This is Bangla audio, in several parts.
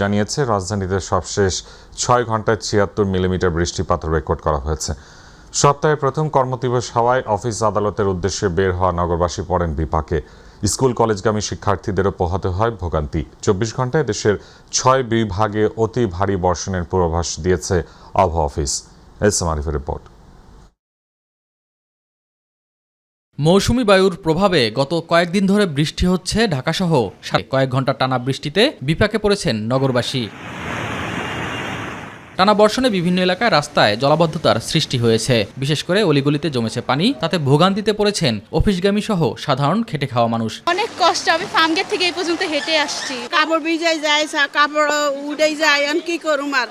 জানিয়েছে, রাজধানীতে সবশেষ 6 ঘন্টায় 76 মিলিমিটার বৃষ্টিপাত রেকর্ড করা হয়েছে। সপ্তাহের প্রথম কর্মদিবস হওয়ায় অফিস আদালতের উদ্দেশ্যে বের হওয়া নগরবাসী পড়েন বিপাকে। স্কুল কলেজগামী শিক্ষার্থীদেরও পোহাতে হয় ভোগান্তি। 24 ঘন্টায় দেশের 6 বিভাগে অতি ভারী বর্ষণের পূর্বাভাস দিয়েছে আবহাওয়া অফিস। এসএম আরিফের রিপোর্ট। মৌসুমি বায়ুর প্রভাবে গত কয়েকদিন ধরে বৃষ্টি হচ্ছে। ঢাকাসহ কয়েক ঘন্টা টানা বৃষ্টিতে বিপাকে পড়েছেন নগরবাসী। টানা বর্ষণে বিভিন্ন এলাকায় রাস্তায় জলাবদ্ধতার সৃষ্টি হয়েছে। বিশেষ করে অলিগলিতে জমেছে পানি, তাতে ভোগান্তিতে পড়েছেন অফিসগামী সহ সাধারণ খেটে খাওয়া মানুষ। অনেক কষ্ট, আমি ফার্মগেট থেকে এই পর্যন্ত হেঁটে আসছি। কাপড় ভিজাই যায়, কাপড় উড়ে যায়, আমি কি করুম আর,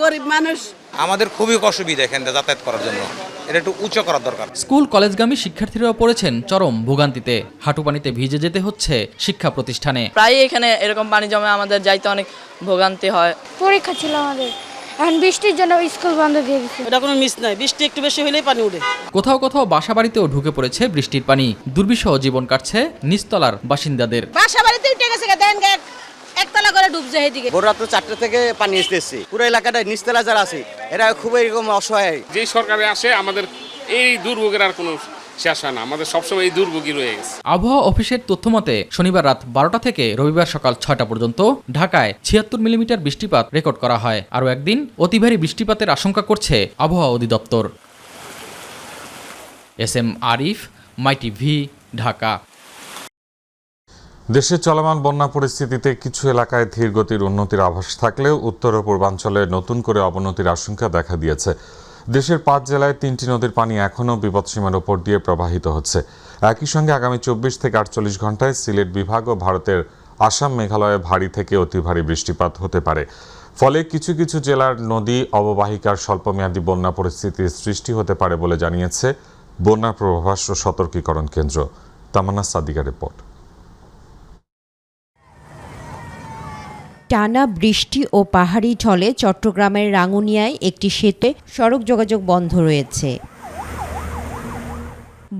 গরিব মানুষ। আমাদের খুবই অসুবিধা এখানে যাতায়াত করার জন্য, এটা একটু উঁচু করার দরকার। স্কুল কলেজগামী শিক্ষার্থীরাও পড়েছেন চরম ভোগান্তিতে। হাঁটু পানিতে ভিজে যেতে হচ্ছে শিক্ষা প্রতিষ্ঠানে। প্রায় এখানে এরকম পানি জমে, আমাদের যাইতে অনেক ভোগান্তি হয়। পরীক্ষা ছিল আমাদের, এখন বৃষ্টির জন্য স্কুল বন্ধ দিয়ে দিচ্ছে। এটা কোনো মিস নাই, বৃষ্টি একটু বেশি হলেই পানি উঠে। কোথাও কোথাও বাসাবাড়িতেও ঢুকে পড়েছে বৃষ্টির পানি। দুর্বিষহ জীবন কাটছে নিচতলার বাসিন্দাদের। বাসাবাড়িতে উঠে গেছে, দেন একতলা করে ডুবছে এদিকে। ভোর রাত 4টা থেকে পানি আসতেছে। পুরো এলাকাটা নিচতলা যারা আছে এরা খুব এরকম অসহায়। যেই সরকারে আসে আমাদের এই দুর্ভোগের আর কোনো শেষ হয় না, আমাদের সবসময় এই দুর্ভোগই রয়ে গেছে। আবহাওয়া অফিসের তথ্যমতে শনিবার রাত 12টা থেকে রবিবার সকাল 6টা পর্যন্ত ঢাকায় 76 মিলিমিটার বৃষ্টিপাত রেকর্ড করা হয়। আরও একদিন অতি ভারী বৃষ্টিপাতের আশঙ্কা করছে আবহাওয়া অধিদপ্তর। এসএম আরিফ, মাই টিভি, ঢাকা। দেশে চলমান বন্যা পরিস্থিতিতে কিছু এলাকায় ধীর গতির উন্নতির আভাস থাকলেও উত্তর ও পূর্বাঞ্চলে নতুন করে অবনতির আশঙ্কা দেখা দিয়েছে। দেশের 5 জেলায় 3টি নদীর পানি এখনও বিপদসীমার উপর দিয়ে প্রবাহিত হচ্ছে। একই সঙ্গে আগামী 24 থেকে 48 ঘন্টায় সিলেট বিভাগ ও ভারতের আসাম, মেঘালয়ে ভারী থেকে অতি ভারী বৃষ্টিপাত হতে পারে। ফলে কিছু কিছু জেলার নদী অববাহিকার স্বল্পমেয়াদী বন্যা পরিস্থিতির সৃষ্টি হতে পারে বলে জানিয়েছে বন্যা পূর্বাভাস ও সতর্কীকরণ কেন্দ্র। তামান্না সাদিকার রিপোর্ট। টানা বৃষ্টি ও পাহাড়ি ঢলে চট্টগ্রামের রাঙ্গুনিয়ায় একটি সেতুতে সড়ক যোগাযোগ বন্ধ রয়েছে।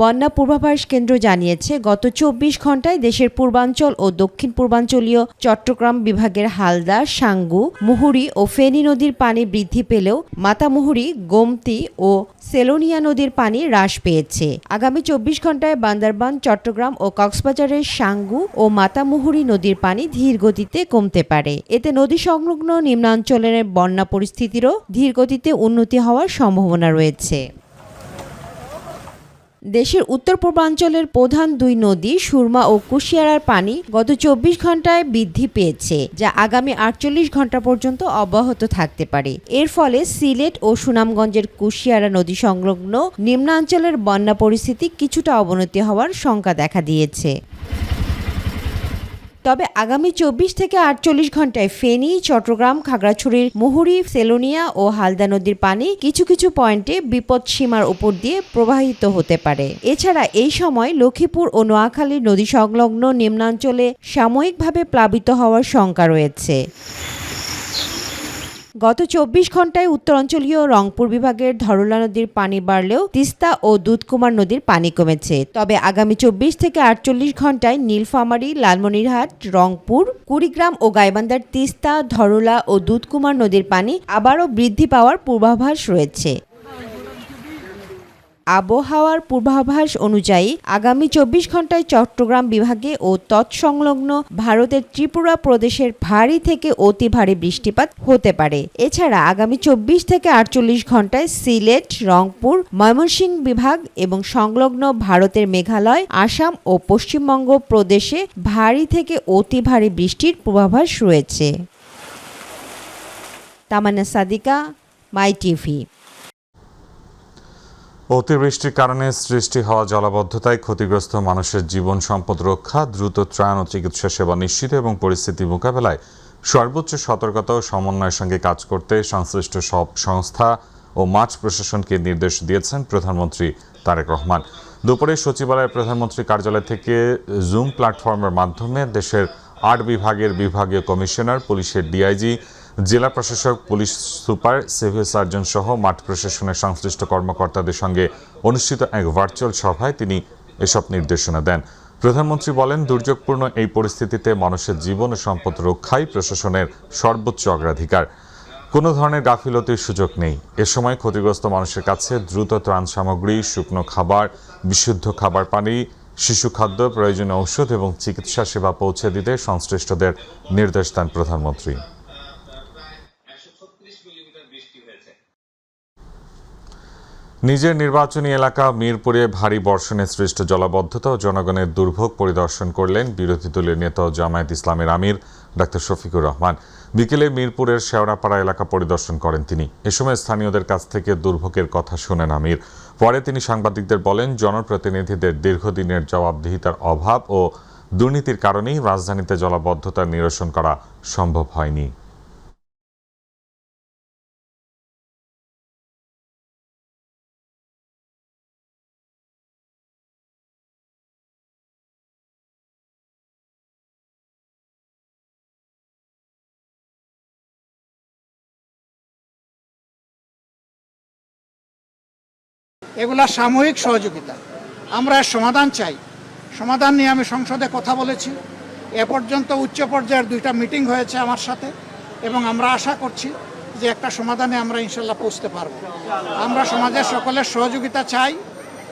বন্যা পূর্বাভাস কেন্দ্র জানিয়েছে, গত 24 ঘন্টায় দেশের পূর্বাঞ্চল ও দক্ষিণ পূর্বাঞ্চলীয় চট্টগ্রাম বিভাগের হালদা, সাঙ্গু, মুহুরী ও ফেনী নদীর পানি বৃদ্ধি পেলেও মাতামুহুরী, গোমতী ও সেলোনিয়া নদীর পানি হ্রাস পেয়েছে। আগামী 24 ঘন্টায় বান্দরবান, চট্টগ্রাম ও কক্সবাজারের সাঙ্গু ও মাতামুহুরী নদীর পানি ধীর গতিতে কমতে পারে। এতে নদী সংলগ্ন নিম্নাঞ্চলের বন্যা পরিস্থিতিরও ধীর গতিতে উন্নতি হওয়ার সম্ভাবনা রয়েছে। দেশের উত্তর পূর্বাঞ্চলের প্রধান 2 নদী সুরমা ও কুশিয়ারার পানি গত 24 ঘন্টায় বৃদ্ধি পেয়েছে, যা আগামী 48 ঘন্টা পর্যন্ত অব্যাহত থাকতে পারে। এর ফলে সিলেট ও সুনামগঞ্জের কুশিয়ারা নদী সংলগ্ন নিম্নাঞ্চলের বন্যা পরিস্থিতি কিছুটা অবনতি হওয়ার শঙ্কা দেখা দিয়েছে। তবে আগামী 24 থেকে 48 ঘন্টায় ফেনী, চট্টগ্রাম, খাগড়াছড়ির মুহুরী, সেলোনিয়া ও হালদা নদীর পানি কিছু কিছু পয়েন্টে বিপদ সীমার উপর দিয়ে প্রবাহিত হতে পারে। এছাড়া এই সময় লক্ষ্মীপুর ও নোয়াখালীর নদী সংলগ্ন নিম্নাঞ্চলে সাময়িকভাবে প্লাবিত হওয়ার শঙ্কা রয়েছে। গত 24 ঘন্টায় উত্তরাঞ্চলীয় রংপুর বিভাগের ধরলা নদীর পানি বাড়লেও তিস্তা ও দুধকুমার নদীর পানি কমেছে। তবে আগামী 24 থেকে 48 ঘন্টায় নীলফামারী, লালমনিরহাট, রংপুর, কুড়িগ্রাম ও গাইবান্ধার তিস্তা, ধরলা ও দুধকুমার নদীর পানি আবারও বৃদ্ধি পাওয়ার পূর্বাভাস রয়েছে। আবহাওয়ার পূর্বাভাস অনুযায়ী আগামী 24 ঘন্টায় চট্টগ্রাম বিভাগে ও তৎসংলগ্ন ভারতের ত্রিপুরা প্রদেশের ভারী থেকে অতি ভারী বৃষ্টিপাত হতে পারে। এছাড়া আগামী 24 থেকে 48 ঘন্টায় সিলেট, রংপুর, ময়মনসিংহ বিভাগ এবং সংলগ্ন ভারতের মেঘালয়, আসাম ও পশ্চিমবঙ্গ প্রদেশে ভারী থেকে অতি ভারী বৃষ্টির পূর্বাভাস রয়েছে। তামান্না সাদিকা, মাই টিভি। অতিবৃষ্টির কারণে সৃষ্টি হওয়া জলাবদ্ধতায় ক্ষতিগ্রস্ত মানুষের জীবন সম্পদ রক্ষা, দ্রুত ত্রাণ ও চিকিৎসা সেবা নিশ্চিত এবং পরিস্থিতি মোকাবেলায় সর্বোচ্চ সতর্কতা ও সমন্বয়ের সঙ্গে কাজ করতে সংশ্লিষ্ট সব সংস্থা ও মাঠ প্রশাসনকে নির্দেশ দিয়েছেন প্রধানমন্ত্রী তারেক রহমান। দুপুরে সচিবালয়ের প্রধানমন্ত্রী কার্যালয় থেকে জুম প্ল্যাটফর্মের মাধ্যমে দেশের 8 বিভাগের বিভাগীয় কমিশনার, পুলিশের ডিআইজি, জেলা প্রশাসক, পুলিশ সুপার, সিভিল সার্জন সহ মাঠ প্রশাসনের সংশ্লিষ্ট কর্মকর্তাদের সঙ্গে অনুষ্ঠিত এক ভার্চুয়াল সভায় তিনি এসব নির্দেশনা দেন। প্রধানমন্ত্রী বলেন, দুর্যোগপূর্ণ এই পরিস্থিতিতে মানুষের জীবন ও সম্পদ রক্ষাই প্রশাসনের সর্বোচ্চ অগ্রাধিকার। কোনো ধরনের গাফিলতির সুযোগ নেই। এ সময় ক্ষতিগ্রস্ত মানুষের কাছে দ্রুত ত্রাণ সামগ্রী, শুকনো খাবার, বিশুদ্ধ খাবার পানি, শিশু খাদ্য, প্রয়োজনীয় ঔষধ এবং চিকিৎসা সেবা পৌঁছে দিতে সংশ্লিষ্টদের নির্দেশ দেন প্রধানমন্ত্রী। নিজের নির্বাচনী এলাকা মিরপুরে ভারী বর্ষণে সৃষ্ট জলাবদ্ধতা ও জনগণের দুর্ভোগ পরিদর্শন করলেন বিরোধী দলীয় নেতা ও জামায়াত ইসলামের আমির ডাক্তার শফিকুর রহমান। বিকেলে মিরপুরের শেওড়াপাড়া এলাকা পরিদর্শন করেন তিনি। এ সময় স্থানীয়দের কাছ থেকে দুর্ভোগের কথা শোনেন আমির। পরে তিনি সাংবাদিকদের বলেন, জনপ্রতিনিধিদের দীর্ঘদিনের জবাবদিহিতার অভাব ও দুর্নীতির কারণেই রাজধানীতে জলাবদ্ধতা নিরসন করা সম্ভব হয়নি। এগুলা সাময়িক সহযোগিতা, আমরা সমাধান চাই। সমাধান নিয়ে আমি সংসদে কথা বলেছি। এ পর্যন্ত উচ্চ পর্যায়ের 2টা মিটিং হয়েছে আমার সাথে, এবং আমরা আশা করছি যে একটা সমাধানে আমরা ইনশাল্লাহ পৌঁছতে পারব। আমরা সমাজের সকলের সহযোগিতা চাই।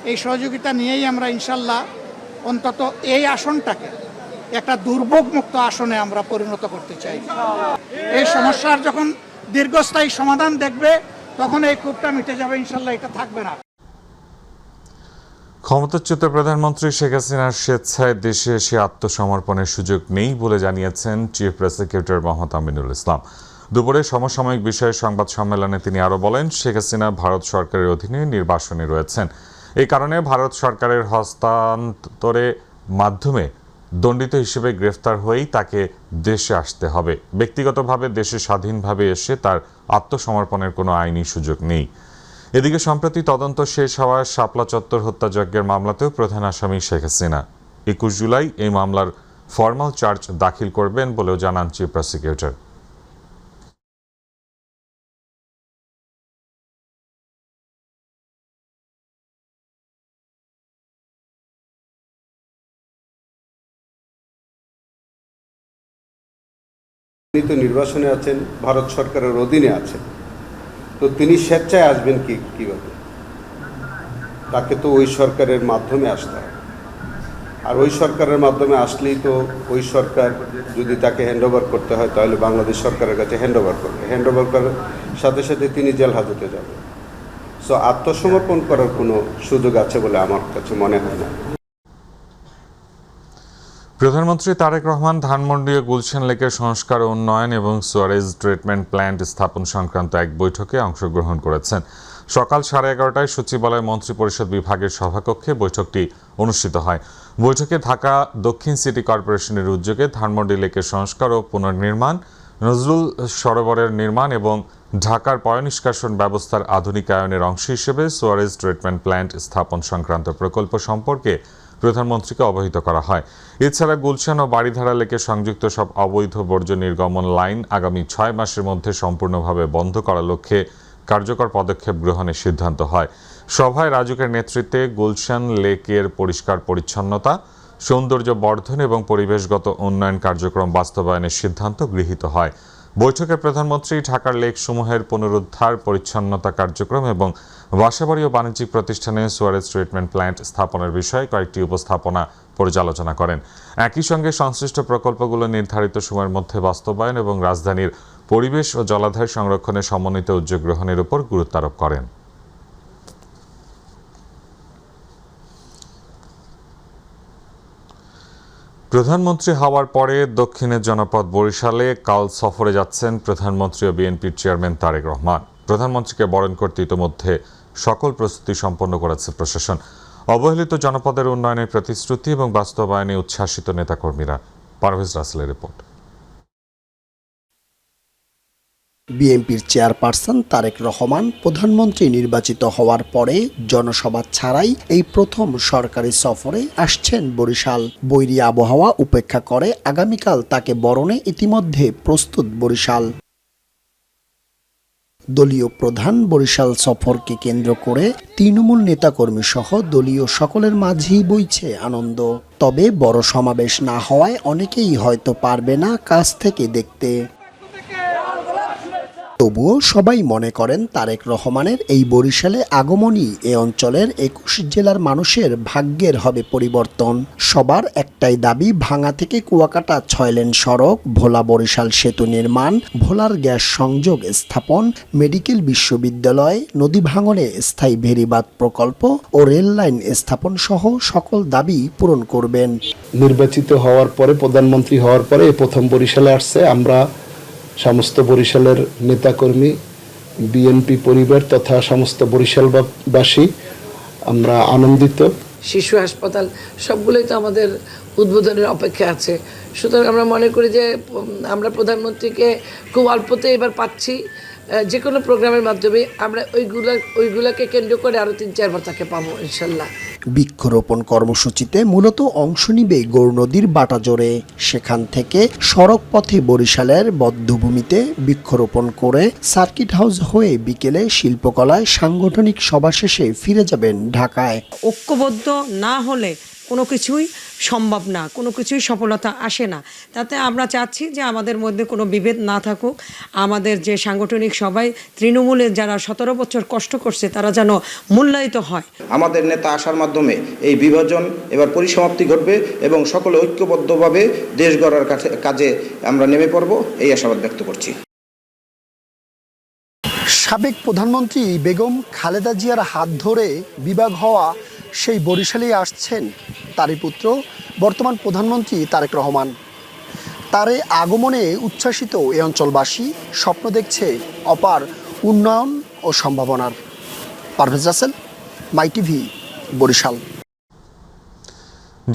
এই সহযোগিতা নিয়েই আমরা ইনশাল্লাহ অন্তত এই আসনটাকে একটা দুর্ভোগমুক্ত আসনে আমরা পরিণত করতে চাই। এই সমস্যার যখন দীর্ঘস্থায়ী সমাধান দেখবে, তখন এই ক্ষোভটা মিটে যাবে, ইনশাল্লাহ এটা থাকবে না। ক্ষমতাচ্যুত প্রধানমন্ত্রী শেখ হাসিনার স্বেচ্ছায় দেশে এসে আত্মসমর্পণের সুযোগ নেই বলে জানিয়েছেন চিফ প্রসিকিউটর মোহাম্মদ আমিনুল ইসলাম। দুপুরে সমসাময়িক বিষয়ে সংবাদ সম্মেলনে তিনি আরও বলেন, শেখ হাসিনা ভারত সরকারের অধীনে নির্বাসনে রয়েছেন। এই কারণে ভারত সরকারের হস্তান্তরের মাধ্যমে দণ্ডিত হিসেবে গ্রেফতার হয়েই তাকে দেশে আসতে হবে। ব্যক্তিগতভাবে দেশে স্বাধীনভাবে এসে তার আত্মসমর্পণের কোনো আইনি সুযোগ নেই। এদিকে সম্প্রতি তদন্ত শেষ হওয়া শাপলা চত্বর হত্যাযজ্ঞের মামলাতেও প্রধান আসামি শেখ হাসিনা 21 জুলাই এই মামলার ফরমাল চার্জ দাখিল করবেন বলেও জানান চিফ প্রসিকিউটর। তিনি তো নির্বাসনে আছেন, ভারত সরকারের অধীনে আছেন, তো তিনি স্বেচ্ছায় আসবেন কিভাবে? তাকে তো ওই সরকারের মাধ্যমে আসতে হয়, আর ওই সরকারের মাধ্যমে আসলেই তো ওই সরকার যদি তাকে হ্যান্ডওভার করতে হয়, তাহলে বাংলাদেশ সরকারের কাছে হ্যান্ডওভার করবে। হ্যান্ডওভার করার সাথে সাথে তিনি জেল হাজতে যাবেন। সো আত্মসমর্পণ করার কোনো সুযোগ আছে বলে আমার কাছে মনে হয় না। প্রধানমন্ত্রী তারেক রহমান ধানমন্ডি ও গুলশান লেকের সংস্কার, উন্নয়ন এবং সুয়ারেজ ট্রিটমেন্ট প্ল্যান্ট স্থাপন সংক্রান্ত এক বৈঠকে অংশগ্রহণ করেছেন। সকাল 11:30টায় সচিবালয় মন্ত্রিপরিষদ বিভাগের সভাকক্ষে বৈঠকটি অনুষ্ঠিত হয়। বৈঠকে ঢাকা দক্ষিণ সিটি কর্পোরেশনের উদ্যোগে ধানমন্ডি লেকের সংস্কার ও পুনর্নির্মাণ, নজরুল সরোবরের নির্মাণ এবং ঢাকার পয়ঃনিষ্কাশন ব্যবস্থার আধুনিকায়নের অংশ হিসেবে সুয়ারেজ ট্রিটমেন্ট প্ল্যান্ট স্থাপন সংক্রান্ত প্রকল্প সম্পর্কে প্রধানমন্ত্রীকে অবহিত করা হয়। এছাড়া গুলশান ও বাড়িধারা লেকে সংযুক্ত সব অবৈধ বর্জ্য নির্গমন লাইন আগামী 6 মাসের মধ্যে সম্পূর্ণভাবে বন্ধ করার লক্ষ্যে কার্যকর পদক্ষেপ গ্রহণের সিদ্ধান্ত হয়। সভায় রাজুকের নেতৃত্বে গুলশান লেকের পরিষ্কার পরিচ্ছন্নতা, সৌন্দর্য বর্ধন এবং পরিবেশগত উন্নয়ন কার্যক্রম বাস্তবায়নের সিদ্ধান্ত গৃহীত হয়। বৈঠকে প্রধানমন্ত্রী ঢাকার লেকসমূহের পুনরুদ্ধার, পরিচ্ছন্নতা কার্যক্রম এবং বাসাবাড়ি ও বাণিজ্যিক প্রতিষ্ঠানে সুয়ারেজ ট্রিটমেন্ট প্ল্যান্ট স্থাপনের বিষয়ে কয়েকটি উপস্থাপনা পর্যালোচনা করেন। একই সঙ্গে সংশ্লিষ্ট প্রকল্পগুলো নির্ধারিত সময়ের মধ্যে বাস্তবায়ন এবং রাজধানীর পরিবেশ ও জলাধার সংরক্ষণে সমন্বিত উদ্যোগ গ্রহণের উপর গুরুত্ব আরোপ করেন। প্রধানমন্ত্রী হওয়ার পরে দক্ষিণের জনপদ বরিশালে কাল সফরে যাচ্ছেন প্রধানমন্ত্রী ও বিএনপির চেয়ারম্যান তারেক রহমান। প্রধানমন্ত্রীকে বরণ করতে ইতোমধ্যে সকল প্রস্তুতি সম্পন্ন করেছে প্রশাসন। অবহেলিত জনপদের উন্নয়নের প্রতিশ্রুতি এবং বাস্তবায়নে উচ্ছ্বাসিত নেতাকর্মীরা। পারভেজ রাসেলের রিপোর্ট। বিএনপির চেয়ারপারসন তারেক রহমান প্রধানমন্ত্রী নির্বাচিত হওয়ার পরে জনসভা ছাড়াই এই প্রথম সরকারি সফরে আসছেন বরিশাল। বৈরী আবহাওয়া উপেক্ষা করে আগামীকাল তাকে বরণে ইতিমধ্যে প্রস্তুত বরিশাল। দলীয় প্রধান বরিশাল সফরকে কেন্দ্র করে তৃণমূল নেতাকর্মী সহ দলীয় সকলের মাঝেই বইছে আনন্দ। তবে বড় সমাবেশ না হওয়ায় অনেকেই হয়তো পারবে না কাছ থেকে দেখতে। তবুও সবাই মনে করেন তারেক রহমানের এই বরিশালে আগমনই এ অঞ্চলের ২১ জেলার মানুষের ভাগ্যের হবে পরিবর্তন। সবার একটাই দাবি, ভাঙা থেকে কুয়াকাটা ৬ লেন সড়ক, ভোলা বরিশাল সেতু নির্মাণ, ভোলার গ্যাস সংযোগ স্থাপন, মেডিকেল বিশ্ববিদ্যালয়, নদী ভাঙনে স্থায়ী ভেরিবাঁধ প্রকল্প ও রেল লাইন স্থাপন সহ সকল দাবি পূরণ করবেন। নির্বাচিত হওয়ার পরে, প্রধানমন্ত্রী হওয়ার পরে প্রথম বরিশালে আসছে। আমরা সমস্ত বরিশালের নেতাকর্মী, বিএনপি পরিবার তথা সমস্ত বরিশালবাসী আমরা আনন্দিত। শিশু হাসপাতাল সবগুলোই তো আমাদের উদ্বোধনের অপেক্ষা আছে। সুতরাং আমরা মনে করি যে আমরা প্রধানমন্ত্রীকে খুব অল্পতে এবার পাচ্ছি। যে কোনো প্রোগ্রামের মাধ্যমে আমরা ওইগুলাকে কেন্দ্র করে আরও ৩-৪ বার তাকে পাবো ইনশাল্লাহ। বৃক্ষরোপণ কর্মসূচিতে মূলত অংশ নিবে গৌরনদীর বাটাজোরে। সেখান থেকে সড়ক পথে বরিশালের বধ্যভূমিতে বৃক্ষরোপণ করে সার্কিট হাউস হয়ে বিকেলে শিল্পকলায় সাংগঠনিক সভা শেষে ফিরে যাবেন ঢাকায়। ঐক্যবদ্ধ না হলে কোনো কিছুই সম্ভব না, কোনো কিছুই সফলতা আসে না। তাতে আমরা চাচ্ছি যে আমাদের মধ্যে কোনো বিভেদ না থাকুক। আমাদের যে সাংগঠনিক সবাই তৃণমূলের যারা 17 বছর কষ্ট করছে তারা যেন মূল্যায়িত হয়। আমাদের নেতা আসার মাধ্যমে এই বিভাজন এবার পরিসমাপ্তি ঘটবে এবং সকলে ঐক্যবদ্ধভাবে দেশ গড়ার কাজে আমরা নেমে পড়ব, এই আশাবাদ ব্যক্ত করছি। সাবেক প্রধানমন্ত্রী বেগম খালেদা জিয়ার হাত ধরে বিভাগ হওয়া সেই বরিশালেই আসছেন তারই পুত্র বর্তমান প্রধানমন্ত্রী তারেক রহমান। তার এই আগমনে উচ্ছ্বাসিত এই অঞ্চলবাসী স্বপ্ন দেখছে অপার উন্নয়ন ও সম্ভাবনার। পারভেজ রাসেল, মাই টিভি, বরিশাল।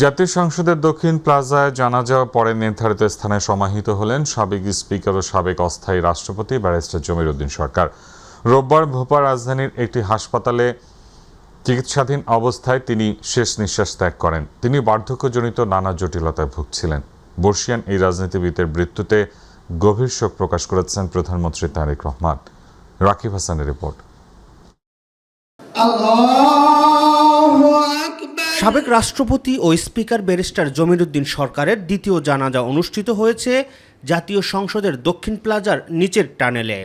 জাতীয় সংসদের দক্ষিণ প্লাজায় জানাজা পরে নির্ধারিত স্থানে সমাহিত হলেন সাবেক স্পিকার ও সাবেক অস্থায়ী রাষ্ট্রপতি ব্যারিস্টার জমির উদ্দিন সরকার। রোববার ভোপাল রাজধানীর একটি হাসপাতালে চিকিৎসাধীন অবস্থায় তিনি শেষ নিঃশ্বাস ত্যাগ করেন। তিনি বার্ধক্যজনিত নানা জটিলতায় ভুগছিলেন। বর্ষিয়ান এই রাজনীতিবিদের মৃত্যুতে গভীর শোক প্রকাশ করেছেন প্রধানমন্ত্রী তারেক রহমান। রাকিব হাসানের রিপোর্ট। সাবেক রাষ্ট্রপতি ও স্পিকার ব্যারিস্টার জমির উদ্দিন সরকারের দ্বিতীয় জানাজা অনুষ্ঠিত হয়েছে জাতীয় সংসদের দক্ষিণ প্লাজার নিচের টানেলে।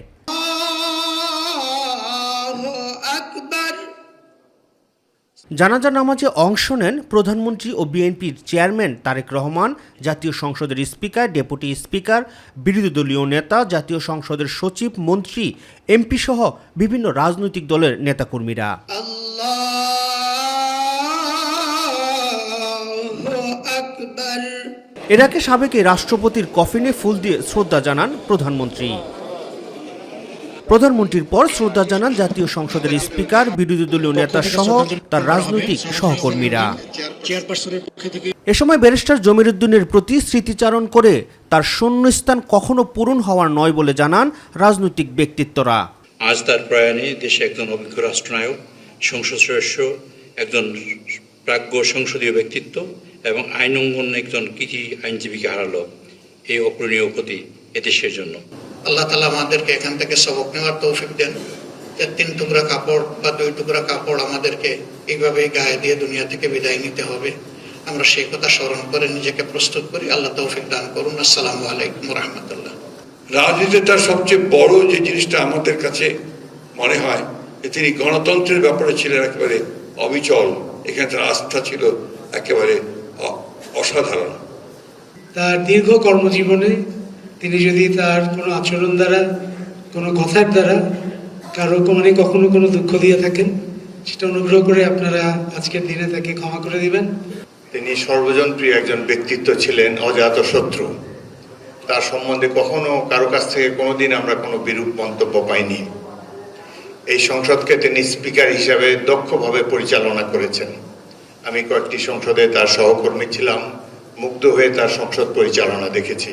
জানাজা নামাজে অংশ নেন প্রধানমন্ত্রী ও বিএনপির চেয়ারম্যান তারেক রহমান, জাতীয় সংসদের স্পিকার, ডেপুটি স্পিকার, বিরোধী দলীয় নেতা, জাতীয় সংসদের সচিব, মন্ত্রী, এমপি সহ বিভিন্ন রাজনৈতিক দলের নেতাকর্মীরা। এর আগে সাবেক রাষ্ট্রপতির কফিনে ফুল দিয়ে শ্রদ্ধা জানান প্রধানমন্ত্রী। প্রধানমন্ত্রীর পর শ্রদ্ধা জানান জাতীয় সংসদের স্পিকার, বিরোধী দলীয় নেতা সহ তার রাজনৈতিক সহকর্মীরা। এ সময় ব্যারিস্টার জমির উদ্দিনের প্রতি স্মৃতিচারণ করে তার শূন্যস্থান কখনো পূরণ হওয়ার নয় বলে জানান রাজনৈতিক ব্যক্তিত্বরা। আজ তার প্রয়াণে দেশে একজন অভিজ্ঞ রাষ্ট্রনায়ক, সংসদ সদস্য, একজন প্রাজ্ঞ সংসদীয় ব্যক্তিত্ব এবং আইন অঙ্গন একজন কৃতি আইনজীবীকে হারালো। এই অপূরণীয় ক্ষতি এদেশের জন্য। আল্লাহ তাআলা আমাদেরকে এখান থেকে সবক নেওয়ার তৌফিক দেন। 3 টুকরা কাপড় বা 2 টুকরা কাপড় আমাদেরকে এইভাবে গায়ে দিয়ে দুনিয়া থেকে বিদায় নিতে হবে। আমরা সেই কথা স্মরণ করে নিজেকে প্রস্তুত করি। আল্লাহ তৌফিক দান করুন। আসসালামু আলাইকুম ওয়া রাহমাতুল্লাহ। রাজনীতিটা সবচেয়ে বড় যে জিনিসটা আমাদের কাছে মনে হয় যে তিনি গণতন্ত্রের ব্যাপারে ছিলেন একেবারে অবিচল। এখানে তার আস্থা ছিল একেবারে অসাধারণ। তার দীর্ঘ কর্মজীবনে তিনি যদি তার কোনো আচরণ দ্বারা, কোনো কথার দ্বারা কারো কখনো কোনো দুঃখ দিয়ে থাকেন, সেটা অনুগ্রহ করে আপনারা আজকের দিনে তাকে ক্ষমা করে দিবেন। তিনি সর্বজনপ্রিয় একজন ব্যক্তিত্ব ছিলেন, অজাত শত্রু। তার সম্বন্ধে কখনো কারো কাছ থেকে কোনোদিন আমরা কোনো বিরূপ মন্তব্য পাইনি। এই সংসদকে তিনি স্পিকার হিসাবে দক্ষভাবে পরিচালনা করেছেন। আমি কয়েকটি সংসদে তার সহকর্মী ছিলাম, মুগ্ধ হয়ে তার সংসদ পরিচালনা দেখেছি।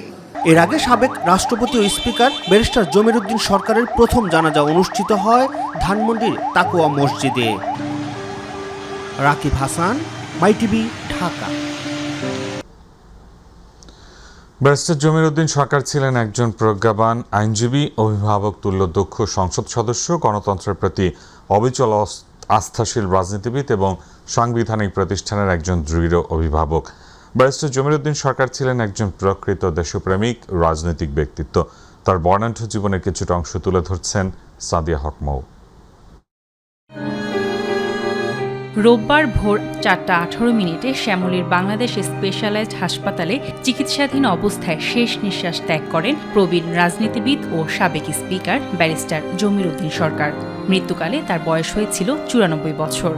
এর আগে সাবেক রাষ্ট্রপতি ও স্পিকার ব্যারিস্টার জমির উদ্দিন সরকারের প্রথম জানাজা অনুষ্ঠিত হয় ধানমন্ডির তাকওয়া মসজিদে। রাকিব হাসান, মাই টিভি, ঢাকা। ব্যারিস্টার জমির উদ্দিন সরকার ছিলেন একজন প্রজ্ঞাবান আইনজীবী, অভিভাবক তুল্য দক্ষ সংসদ সদস্য, গণতন্ত্রের প্রতি অবিচল আস্থাশীল রাজনীতিবিদ এবং সাংবিধানিক প্রতিষ্ঠানের একজন দৃঢ় অভিভাবক। ব্যারিস্টার জমির উদ্দিন সরকার ছিলেন একজন প্রকৃত দেশপ্রেমিক রাজনৈতিক ব্যক্তিত্ব। তার বর্ণাঢ্য জীবনের কিছুটা অংশ তুলে ধরছেন সাদিয়া হক মৌ। রোববার ভোর 4:18 শ্যামলীর বাংলাদেশ স্পেশালাইজড হাসপাতালে চিকিৎসাধীন অবস্থায় শেষ নিঃশ্বাস ত্যাগ করেন প্রবীণ রাজনীতিবিদ ও সাবেক স্পিকার ব্যারিস্টার জমির উদ্দিন সরকার। মৃত্যুকালে তার বয়স হয়েছিল 94 বছর।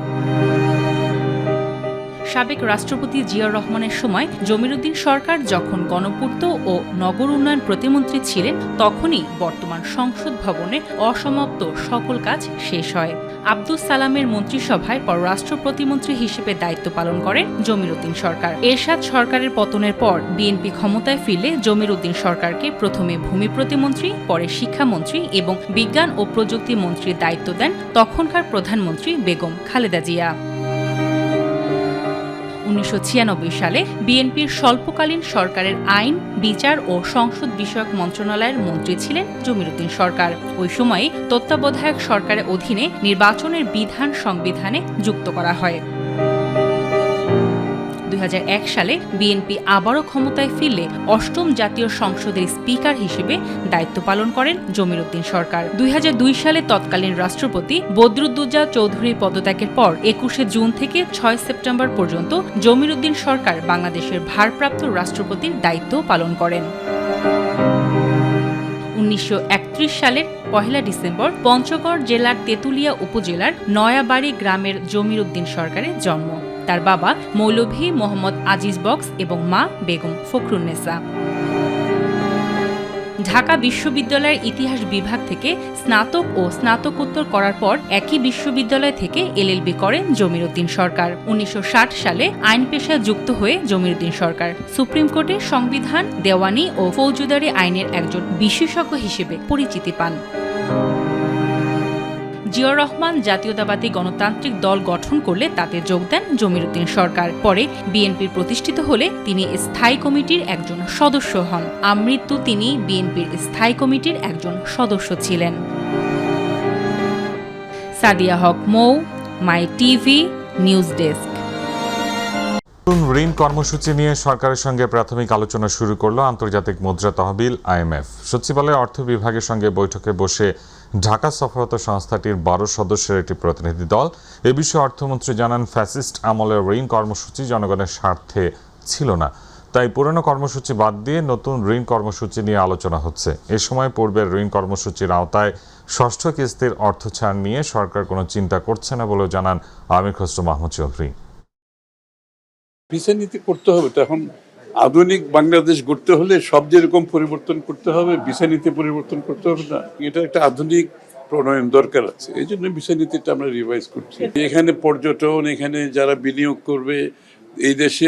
সাবেক রাষ্ট্রপতি জিয়াউর রহমানের সময় জমির উদ্দিন সরকার যখন গণপূর্ত ও নগর উন্নয়ন প্রতিমন্ত্রী ছিলেন, তখনই বর্তমান সংসদ ভবনের অসমাপ্ত সকল কাজ শেষ হয়। আব্দুস সালামের মন্ত্রিসভায় পররাষ্ট্র প্রতিমন্ত্রী হিসেবে দায়িত্ব পালন করেন জমির উদ্দিন সরকার। এরশাদ সরকারের পতনের পর বিএনপি ক্ষমতায় ফিরলে জমির উদ্দিন সরকারকে প্রথমে ভূমি প্রতিমন্ত্রী, পরে শিক্ষামন্ত্রী এবং বিজ্ঞান ও প্রযুক্তি মন্ত্রীর দায়িত্ব দেন তখনকার প্রধানমন্ত্রী বেগম খালেদা জিয়া। 1996 সালে বিএনপির স্বল্পকালীন সরকারের আইন, বিচার ও সংসদ বিষয়ক মন্ত্রণালয়ের মন্ত্রী ছিলেন জমির উদ্দিন সরকার। ওই সময়ে তত্ত্বাবধায়ক সরকারের অধীনে নির্বাচনের বিধান সংবিধানে যুক্ত করা হয়। 2001 সালে বিএনপি আবারও ক্ষমতায় ফিরলে অষ্টম জাতীয় সংসদের স্পিকার হিসেবে দায়িত্ব পালন করেন জমির উদ্দিন সরকার। 2002 সালে তৎকালীন রাষ্ট্রপতি বদরুদ্দোজা চৌধুরীর পদত্যাগের পর 21 জুন থেকে 6 সেপ্টেম্বর পর্যন্ত জমির উদ্দিন সরকার বাংলাদেশের ভারপ্রাপ্ত রাষ্ট্রপতির দায়িত্ব পালন করেন। 1931 সালের 1 ডিসেম্বর পঞ্চগড় জেলার তেঁতুলিয়া উপজেলার নয়াবাড়ি গ্রামের জমির উদ্দিন সরকারের জন্ম। তার বাবা মৌলভী মোহাম্মদ আজিজ বক্স এবং মা বেগম ফখরুন্নেসা। ঢাকা বিশ্ববিদ্যালয়ের ইতিহাস বিভাগ থেকে স্নাতক ও স্নাতকোত্তর করার পর একই বিশ্ববিদ্যালয় থেকে এলএলবি করেন জমির উদ্দিন সরকার। 1960 সালে আইন পেশায় যুক্ত হয়ে জমির উদ্দিন সরকার সুপ্রিম কোর্টে সংবিধান, দেওয়ানি ও ফৌজদারি আইনের একজন বিশেষজ্ঞ হিসেবে পরিচিতি পান। জিয়াউর রহমান জাতীয়তাবাদী গণতান্ত্রিক দল গঠন করলে তাতে যোগ দেন জমির উদ্দিন সরকার। পরে বিএনপির প্রতিষ্ঠিত হলে তিনি স্থায়ী কমিটির একজন সদস্য হন। আমৃত্যু তিনি বিএনপির স্থায়ী কমিটির একজন সদস্য ছিলেন। সাদিয়া হক মৌ, মাই টিভি, নিউজ ডেস্ক। নতুন ঋণ কর্মসূচি নিয়ে সরকারের সঙ্গে প্রাথমিক আলোচনা শুরু করল আন্তর্জাতিক মুদ্রা তহবিল IMF। সচিবালয়ে অর্থ বিভাগের সঙ্গে বৈঠকে বসে ঢাকা সফররত সংস্থাটির 12 সদস্যের একটি প্রতিনিধি দল। এ বিষয়ে অর্থমন্ত্রী জানান, ফ্যাসিস্ট আমলের ঋণ কর্মসূচি জনগণের স্বার্থে ছিল না, তাই পুরনো কর্মসূচি বাদ দিয়ে নতুন ঋণ কর্মসূচি নিয়ে আলোচনা হচ্ছে। এ সময় পূর্বের ঋণ কর্মসূচির আওতায় ষষ্ঠ কিস্তির অর্থ ছাড় নিয়ে সরকার কোনো চিন্তা করছে না বলেও জানান আমির খসরু মাহমুদ চৌধুরী। ভিসা নীতি করতে হবে, তো এখন আধুনিক বাংলাদেশ গড়তে হলে সব যেরকম পরিবর্তন করতে হবে, ভিসা নীতি পরিবর্তন করতে হবে না। এটা একটা আধুনিক প্রণয়ন দরকার আছে, এই জন্য ভিসা নীতিটা আমরা রিভাইজ করছি। এখানে পর্যটন, এখানে যারা বিনিয়োগ করবে, এই দেশে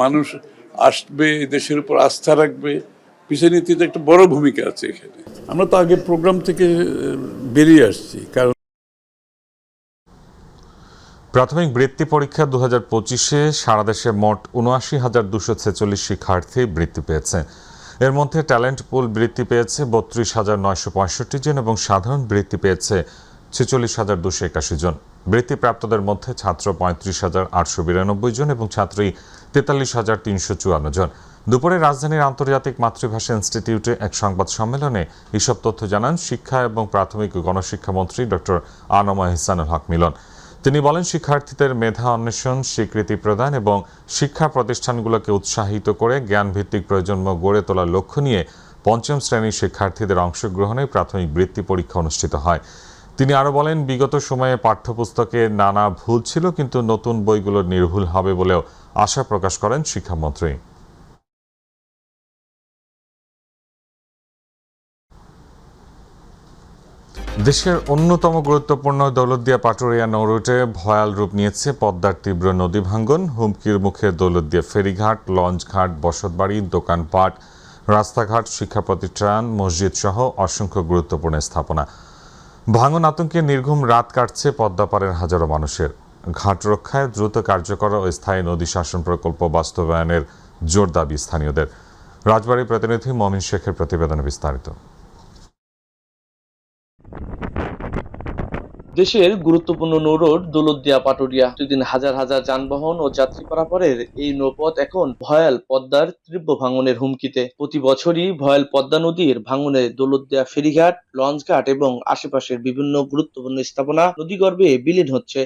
মানুষ আসবে, এই দেশের উপর আস্থা রাখবে, ভিসা নীতিতে একটা বড় ভূমিকা আছে এখানে। আমরা তো আগে প্রোগ্রাম থেকে বেরিয়ে আসছি, কারণ প্রাথমিক বৃত্তি পরীক্ষা 2025-এ সারা দেশে মোট ৭৯,২৪৬ শিক্ষার্থী বৃত্তি পেয়েছে। এর মধ্যে ট্যালেন্ট পুল বৃত্তি পেয়েছে ৩২,৯৬৫ জন এবং সাধারণ বৃত্তি পেয়েছে ৪৬,২৮১ জন। বৃত্তিপ্রাপ্তদের মধ্যে ছাত্র ৩৫,৮৯২ জন এবং ছাত্রী ৪৩,৩৫৪ জন। দুপুরে রাজধানীর আন্তর্জাতিক মাতৃভাষা ইনস্টিটিউটে এক সংবাদ সম্মেলনে এসব তথ্য জানান শিক্ষা এবং প্রাথমিক গণশিক্ষামন্ত্রী ডক্টর আনম ইহসানুল হক মিলন। তিনি বলেন, শিক্ষার্থীদের মেধা অন্বেষণ, স্বীকৃতি প্রদান এবং শিক্ষা প্রতিষ্ঠানগুলোকে উৎসাহিত করে জ্ঞানভিত্তিক প্রজন্ম গড়ে তোলার লক্ষ্য নিয়ে পঞ্চম শ্রেণীর শিক্ষার্থীদের অংশগ্রহণে প্রাথমিক বৃত্তি পরীক্ষা অনুষ্ঠিত হয়। তিনি আরও বলেন, বিগত সময়ে পাঠ্যপুস্তকে নানা ভুল ছিল, কিন্তু নতুন বইগুলো নির্ভুল হবে বলেও আশা প্রকাশ করেন শিক্ষামন্ত্রী। দেশের অন্যতম গুরুত্বপূর্ণ দৌলতদিয়া পাটুরিয়া নৌরুটে ভয়াল রূপ নিয়েছে পদ্মার তীব্র নদী ভাঙ্গন। হুমকির মুখে দৌলতদিয়া ফেরিঘাট, লঞ্চঘাট, বসতবাড়ি, দোকানপাট, রাস্তাঘাট, শিক্ষা প্রতিষ্ঠান, মসজিদ সহ অসংখ্য গুরুত্বপূর্ণ স্থাপনা। ভাঙন আতঙ্কে নির্ঘুম রাত কাটছে পদ্মাপাড়ের হাজারো মানুষের। ঘাট রক্ষায় দ্রুত কার্যকর ও স্থায়ী নদী শাসন প্রকল্প বাস্তবায়নের জোর দাবি স্থানীয়দের। রাজবাড়ী প্রতিনিধি মমিন শেখের প্রতিবেদনে বিস্তারিত। দেশের গুরুত্বপূর্ণ নৌরোড দৌলতদিয়া পাটুরিয়া, প্রতিদিন হাজার হাজার যানবাহন ও যাত্রী পারাপারের এই নৌপথ এখন ভয়াল পদ্মার তীব্র ভাঙনের হুমকিতে। প্রতি বছরই ভয়াল পদ্মা নদীর ভাঙনে দৌলতদিয়া ফেরিঘাট, লঞ্চঘাট এবং আশেপাশের বিভিন্ন গুরুত্বপূর্ণ স্থাপনা নদীগর্ভে বিলীন হচ্ছে।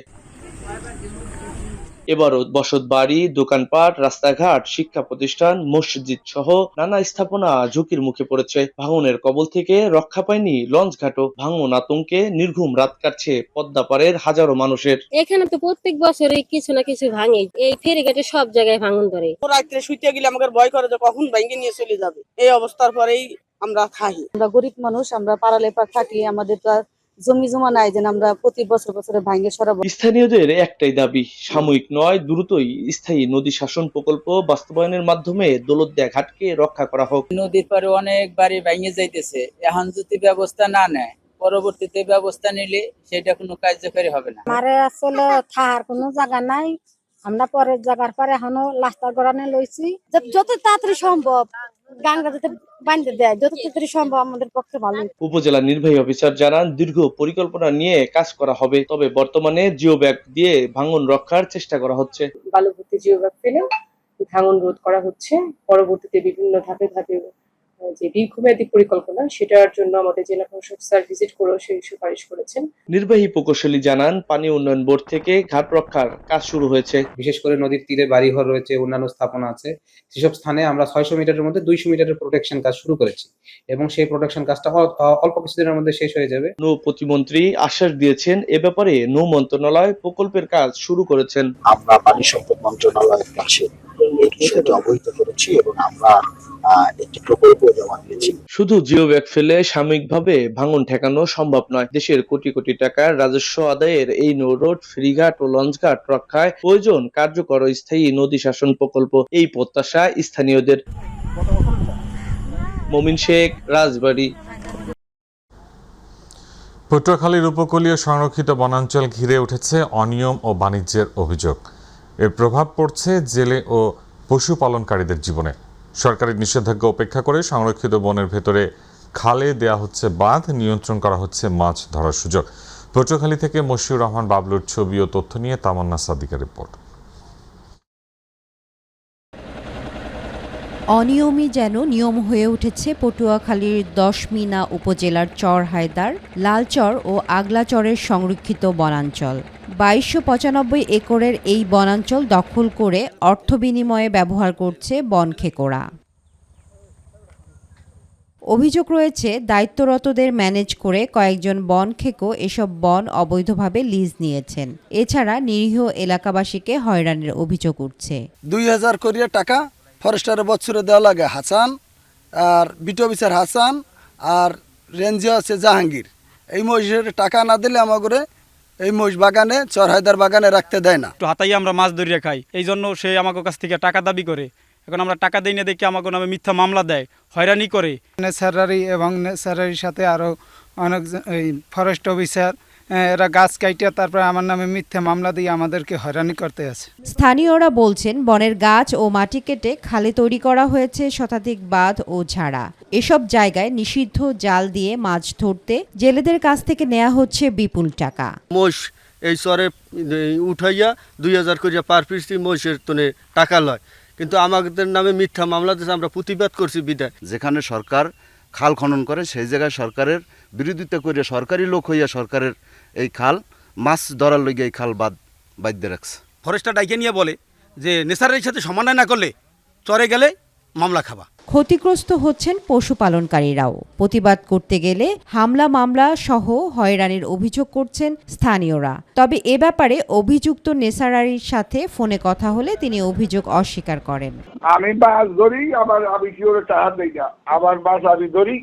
এবারও বসত বাড়ি, দোকানপাট, রাস্তাঘাট, শিক্ষা প্রতিষ্ঠান, মসজিদ সহ নানা স্থাপনা ঝুঁকির মুখে পড়েছে। ভাঙনের কবল থেকে রক্ষা পায়নি লঞ্চঘাটও। ভাঙন আতঙ্কে নির্ঘুম রাত কাটছে পদ্মা পাড়ের হাজারো মানুষের। এখানে তো প্রত্যেক বছরে কিছু না কিছু ভাঙে, এই ফেরিঘাটে সব জায়গায় ভাঙন ধরে। রাত্রে শুইতে গেলে আমাদের ভয় করে যে কখন ভেঙে নিয়ে চলে যাবে। এই অবস্থার পরেই আমরা থাকি। আমরা গরিব মানুষ, আমরা পাড়ালেপা থাকি, আমাদের তো জমি জমা নাই যে আমরা প্রতি বছরে ভাঙে সরাবো। স্থানীয়দের একটাই দাবি, সাময়িক নয় দ্রুতই স্থায়ী নদী শাসন প্রকল্প বাস্তবায়নের মাধ্যমে দৌলতদিয়া ঘাটকে রক্ষা করা হোক। নদীর পারে অনেক বাড়ি ভেঙে যাইতেছে, এখন যদি ব্যবস্থা না নেয় পরবর্তীতে ব্যবস্থা নিলে সেটা কোনো কার্যকরী হবে না। আমারে আসলে থাকার কোনো জায়গা নাই, আমরা পরের জায়গার পরে এখনো লাস্টার গড়ানে লইছি। যত তাড়াতাড়ি সম্ভব গাঙ্গা যাতে বাঁধতে দেয়, যত তাড়াতাড়ি সম্ভব আমাদের পক্ষে ভালো। উপজেলা নির্বাহী অফিসার জানান, দীর্ঘ পরিকল্পনা নিয়ে কাজ করা হবে, তবে বর্তমানে জিও ব্যাগ দিয়ে ভাঙন রক্ষার চেষ্টা করা হচ্ছে। বালু ভর্তি জিও ব্যাগ ফেলে ভাঙন রোধ করা হচ্ছে। পরবর্তীতে বিভিন্ন ধাপে ধাপে যে দীর্ঘমেয়াদী পরিকল্পনা, সেটার জন্য আমাদের জেলা প্রশাসক স্যার ভিজিট করেও সেই সুপারিশ করেছেন। নির্বাহী প্রকৌশলী জানান, পানি উন্নয়ন বোর্ড থেকে ঘাট রক্ষার কাজ শুরু হয়েছে। বিশেষ করে নদীর তীরে বাড়িঘর রয়েছে, অন্যান্য স্থাপনা আছে, সেসব স্থানে আমরা 600 মিটারের মধ্যে 200 মিটারের প্রোটেকশন কাজ শুরু করেছি এবং সেই প্রোটেকশন কাজটা অল্প কিছুদিনের মধ্যে শেষ হয়ে যাবে। নৌ প্রতিমন্ত্রী আশ্বাস দিয়েছেন, এ ব্যাপারে নৌ মন্ত্রণালয় প্রকল্পের কাজ শুরু করেছেন। আমরা পানি সম্পদ মন্ত্রণালয়ের কাছে এই বিষয়টি অবহিত করেছি এবং আমরা একটি প্রকল্প জমা দিয়েছি। শুধু জিও ব্যাগ ফেলে সাময়িকভাবে ভাঙন ঠেকানো সম্ভব নয়। দেশের কোটি কোটি টাকার রাজস্ব আদায়ের এই নৌরোড, ফেরিঘাট ও লঞ্চঘাট রক্ষায় প্রয়োজন কার্যকর স্থায়ী নদী শাসন প্রকল্প। এই প্রত্যাশা স্থানীয়দের। মমিন শেখ, রাজবাড়ী। পটুয়াখালীর উপকূলীয় সংরক্ষিত বনাঞ্চল ঘিরে উঠেছে অনিয়ম ও বাণিজ্যের অভিযোগ। এর প্রভাব পড়ছে জেলে ও পশুপালনকারীদের জীবনে। সরকারি নিষেধাজ্ঞা উপেক্ষা করে সংরক্ষিত বনের ভেতরে খালে দেয়া হচ্ছে বাঁধ, নিয়ন্ত্রণ করা হচ্ছে মাছ ধরার সুযোগ। পটুয়াখালী থেকে মশিউর রহমান বাবলুর ছবি ও তথ্য নিয়ে তামান্না সাদিকের রিপোর্ট। অনিয়মই যেন নিয়ম হয়ে উঠেছে পটুয়াখালীর 10 মিনা উপজেলার চর হায়দার, লালচর ও আগলাচরের সংরক্ষিত বনাঞ্চল। 2295 একরের এই বনাঞ্চল দখল করে অর্থ বিনিময়ে ব্যবহার করছে বনখেকোড়া। অভিযোগ রয়েছে, দায়িত্বরতদের ম্যানেজ করে কয়েকজন বনখেকো এসব বন অবৈধভাবে লিজ নিয়েছেন। এছাড়া নিরীহ এলাকাবাসীকে হয়রানির অভিযোগ উঠছে। 2000 কোটি টাকা ফরেস্টারের বছরে দেওয়া লাগে হাসান, আর বিটি অফিসার হাসান, আর রেঞ্জে আছে জাহাঙ্গীর। এই মহিষের টাকা না দিলে আমাকে এই মহিষ বাগানে, চর হায়দার বাগানে রাখতে দেয় না। একটু হাতাই আমরা মাছ ধরিয়ে খাই, এই জন্য সে আমাকে কাছ থেকে টাকা দাবি করে। এখন আমরা টাকা দিই না দেখে আমাকে নামে মিথ্যা মামলা দেয়, হয়রানি করে। নেসারারি এবং নেসারারির সাথে আরও অনেক ফরেস্ট অফিসার এরা গাছ কাটিয়ে তারপরে আমার নামে মিথ্যা মামলা দিয়ে আমাদেরকে হয়রানি করতে আছে। স্থানীয়রা বলছেন, বনের গাছ ও মাটি কেটে খালে তৈরি করা হয়েছে শতাধিক বাঁধ ও ঝাড়া। এসব জায়গায় নিষিদ্ধ জাল দিয়ে মাছ ধরতে জেলেদের কাছ থেকে নেওয়া হচ্ছে বিপুল টাকা। মোষ এই চরে উঠাইয়া 2000 করে পার পিস মোষের তনে টাকা লয়, কিন্তু আমাদের নামে মিথ্যা মামলা দিয়েছে। আমরা প্রতিবাদ করছি বিদায়। যেখানে সরকার খাল খনন করে সেই জায়গায় সরকারের বিরোধিতা করে সরকারি লোক হইয়া সরকারের এই খাল মাছ ধরার লইগে এই খাল বাধ্য রাখছে। ফরেস্টার ডাইকে নিয়ে বলে যে নেসারের সাথে সমন্বয় না করলে চরে গেলে মামলা খাবা। ক্ষতিগ্রস্ত হচ্ছেন পশুপালনকারীরাও। প্রতিবাদ করতে গেলে হামলা মামলা সহ হয়রানির অভিযোগ করছেন স্থানীয়রা। তবে এ ব্যাপারে অভিযুক্ত নেসারারির সাথে ফোনে কথা হলে তিনি অভিযোগ অস্বীকার করেন। আমি মাছ ধরি, আবার আমি কি ওরা টাকা দেই না, আমার মাছ আমি ধরি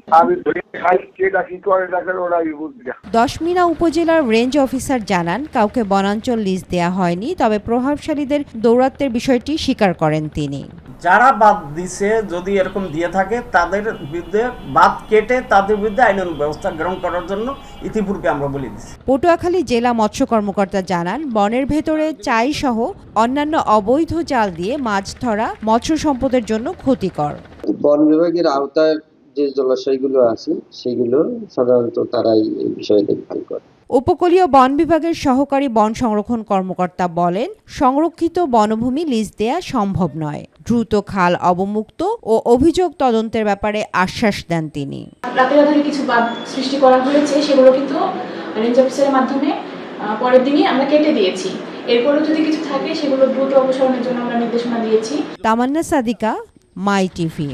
খাই, সেটা কি করে দেখেন ওরা বুঝি না। 10 মিনা উপজেলার রেঞ্জ অফিসার জানান, কাউকে বনাঞ্চল লিজ দেয়া হয়নি, তবে প্রভাবশালীদের দৌরাত্ম্যের বিষয়টি স্বীকার করেন তিনি। যারা বাদ দিছে যদি এরকম দিয়ে থাকে তাদের বিরুদ্ধে বাদ কেটে তাদের বিরুদ্ধে আইনানুগ ব্যবস্থা গ্রহণ করার জন্য ইতিপূর্বে আমরা বলে দিচ্ছি। পটুয়াখালী জেলা মৎস্য কর্মকর্তা জানান, বনের ভেতরে চাই সহ অন্যান্য অবৈধ জাল দিয়ে মাছ ধরা মৎস্য সম্পদের জন্য ক্ষতিকর। বন বিভাগের আওতায় যে জলাশয়গুলো আছে সেগুলো সাধারণত তারাই এই বিষয়ে দেখভাল করে। উপকূলীয় বন বিভাগের সহকারী বন সংরক্ষণ কর্মকর্তা বলেন, সংরক্ষিত বনভূমি লিজ দেয়া সম্ভব নয়। দ্রুত খাল অবমুক্ত ও অভিযোগ তদন্তের ব্যাপারে আশ্বাস দেন তিনি। রাতের আধারে কিছু বাঁধ সৃষ্টি করা হয়েছে, সেগুলো কিন্তু রেঞ্জ অফিসারের মাধ্যমে পরের দিনই আমরা কেটে দিয়েছি। এরপরও যদি কিছু থাকে সেগুলো দ্রুত অপসারণের জন্য আমরা নির্দেশনা দিয়েছি। তামান্না সাদিকা, মাই টিভি।